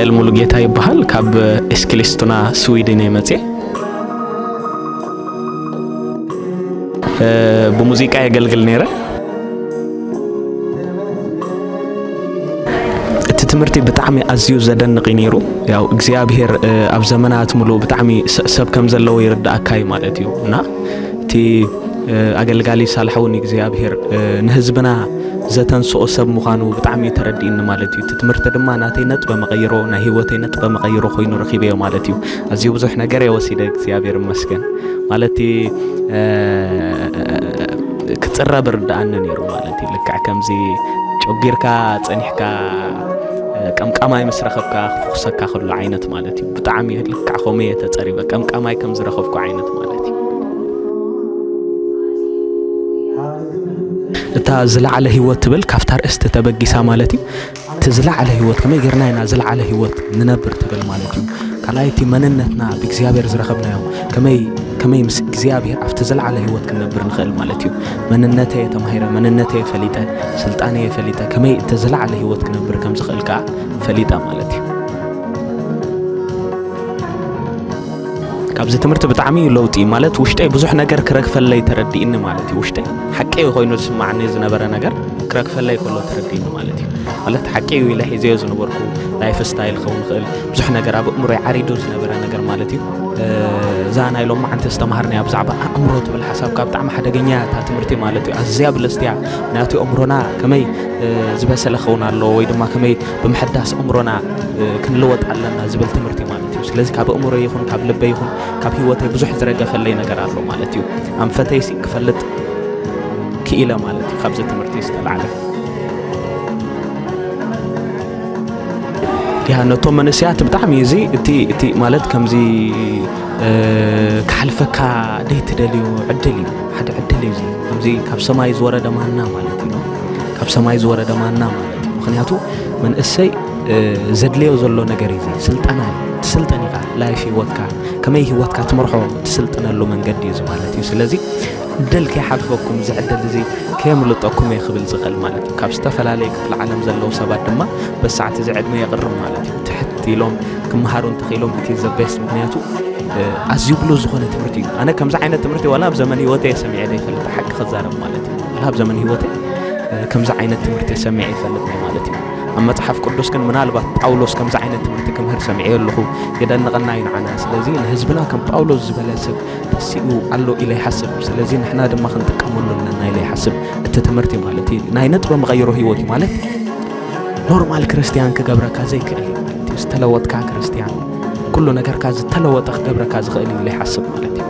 ናትናኤል ሙሉጌታ ይባሃል ካብ ኤስክሊስቱና ስዊድን የመጽ በሙዚቃ ያገልግል ነረ ትምርቲ ብጣዕሚ አዝዩ ዘደንቅ ነይሩ ያው እግዚአብሔር ኣብ ዘመናት ሙሉ ብጣዕሚ ሰብ ከም ዘለው ይርዳአካይ ማለት እዩ እና እቲ አገልጋሊ ሳልሐውን እግዚአብሔር ንህዝብና ዘተንስኦ ሰብ ምዃኑ ብጣዕሚ ተረዲእኒ ማለት እዩ ትምርቲ ድማ ናተይ ነጥ በመቀይሮ ና ህይወተይ ነጥ በመቀይሮ ኮይኑ ረኺበዮ ማለት እዩ አዝዩ ብዙሕ ነገር የወሲደ እግዚአብሔር መስገን ማለት ክጽረብ ርዳአኒ ነይሩ ማለት እዩ ልክዕ ከምዚ ጮጊርካ ጸኒሕካ ቀምቃማይ መስረኸብካ ክፍክሰካ ክሉ ዓይነት ማለት እዩ ብጣዕሚ ልክዕ ኸመይ ተጸሪበ ቀምቃማይ ከም ዝረኸብኩ ዓይነት ማለት እዩ እታ ዝለዓለ ህይወት ትብል ካፍታ ርእስቲ ተበጊሳ ማለት እዩ ትዝለዓለ ህይወት ከመይ ጌርና ኢና ዝለዓለ ህይወት ንነብር ትብል ማለት እዩ ካላይቲ መንነትና ብእግዚአብሔር ዝረኸብናዮ ከመይ ምስ እግዚአብሔር ኣብቲ ዝለዓለ ህይወት ክንነብር ንኽእል ማለት እዩ መንነተይ ተማሂረ መንነተይ ፈሊጠ ስልጣነይ ፈሊጠ ከመይ እቲ ዝለዓለ ህይወት ክንነብር ከም ዝኽእል ከዓ ፈሊጠ ማለት እዩ ካብዚ ትምህርቲ ብጣዕሚ ለውጢ ማለት ውሽጠይ ብዙሕ ነገር ክረክፈለይ ተረዲእኒ ማለት እዩ ውሽጠይ ሓቀይ ኮይኑ ዝስማዓኒ ዝነበረ ነገር ክረክፈለይ ከሎ ተረዲእኒ ማለት እዩ ማለት ሓቀይ ኢለ ሒዘዮ ዝነበርኩ ላይፍ ስታይል ክኸውን ይኽእል ብዙሕ ነገር ኣብ እምሮይ ዓሪዱ ዝነበረ ነገር ማለት እዩ ዛና ኢሎም ማዓንቲ ዝተማሃርናያ ብዛዕባ ኣእምሮ ትብል ሓሳብካ ብጣዕሚ ሓደገኛ እታ ትምህርቲ ማለት እዩ ኣዝያ ብለስትያ ምክንያቱ እምሮና ከመይ ዝበሰለ ክኸውን ኣሎ ወይ ድማ ከመይ ብምሕዳስ እምሮና ክንልወጥ ኣለና ዝብል ትምህርቲ ማለት እዩ ስለዚ ካብ እምሮይ ይኹን ካብ ልበይ ይኹን ካብ ህይወተይ ብዙሕ ዝረገፈለይ ነገር ኣሎ ማለት እዩ ኣንፈተይ ክፈልጥ ክኢለ ማለት እዩ ካብዚ ትምህርቲ ዝተለዓለ ያ ነቶም መንስያት ብጣዕሚ እዚ እቲ ማለት ከምዚ ካሕልፈካ ደይት ደልዩ ዕድል እዩ ሓደ ዕድል እዩ ከምዚ ካብ ሰማይ ዝወረደ ማና ማለት እዩ ካብ ሰማይ ዝወረደ ማና ማለት እዩ ምክንያቱ መንእሰይ ዘድልዮ ዘሎ ነገር እዩ ስልጠና ትስልጠን ኢኻ ላይፍ ህይወትካ ከመይ ህይወትካ ትመርሖ ትስልጠነሉ መንገዲ እዩ ማለት እዩ ስለዚ ዕድል ከይሓልፈኩም ዝዕድል እዚ ከየምልጠኩም ይኽብል ዝኽእል ማለት እዩ ካብ ዝተፈላለየ ክፍለ ዓለም ዘለው ሰባት ድማ በሰዓት እዚ ዕድመ የቕርብ ማለት እዩ ትሕት ኢሎም ክመሃሩ እንተኽኢሎም እቲ ዘበስት ምክንያቱ ኣዝዩ ብሉ ዝኾነ ትምህርቲ እዩ ኣነ ከምዚ ዓይነት ትምህርቲ ዋላ ኣብ ዘመን ህይወተይ ሰሚዐ ዘይፈልጥ ሓቂ ክዛረብ ማለት እዩ ዋላ ኣብ ዘመን ህይወተይ ከምዚ ዓይነት ትምህርቲ ሰሚዐ ይፈልጥ ማለት እዩ ኣብ መጽሓፍ ቅዱስ ግን ምናልባት ጳውሎስ ከምዚ ዓይነት ትምህርቲ ክምህር ሰሚዐ ኣለኹ የደንቐና እዩ ንዓና ስለዚ ንህዝብና ከም ጳውሎስ ዝበለ ሰብ ተሲኡ ኣሎ ኢለ ይሓስብ ስለዚ ንሕና ድማ ክንጥቀመሉ ኣለና ኢለ ይሓስብ እቲ ትምህርቲ ማለት እዩ ናይ ነጥሮ መቐይሮ ህይወት እዩ ማለት ኖርማል ክርስቲያን ክገብረካ ዘይክእል ማለት እዩ ዝተለወጥካ ክርስቲያን ኩሉ ነገርካ ዝተለወጠ ክገብረካ ዝኽእል ኢለ ይሓስብ ማለት እዩ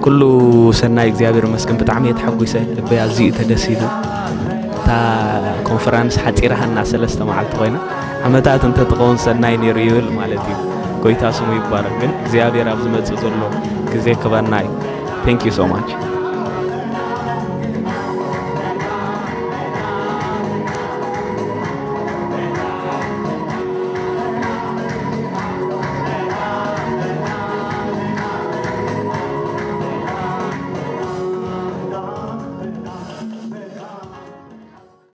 ኩሉ ሰናይ እግዚአብሔር መስገን ብጣዕሚ የተሐጉሰ ልበይ ኣዝዩ ተደሲሉ እታ ኮንፈረንስ ሓፂራሃና 3 መዓልቲ ኮይና ዓመታት እንተትኸውን ሰናይ ነይሩ ይብል ማለት እዩ ጎይታ ስሙ ይባረክ ግን እግዚአብሔር ኣብ ዝመጽእ ዘሎ ግዜ ክበና እዩ ቴንክ ዩ ሶ ማች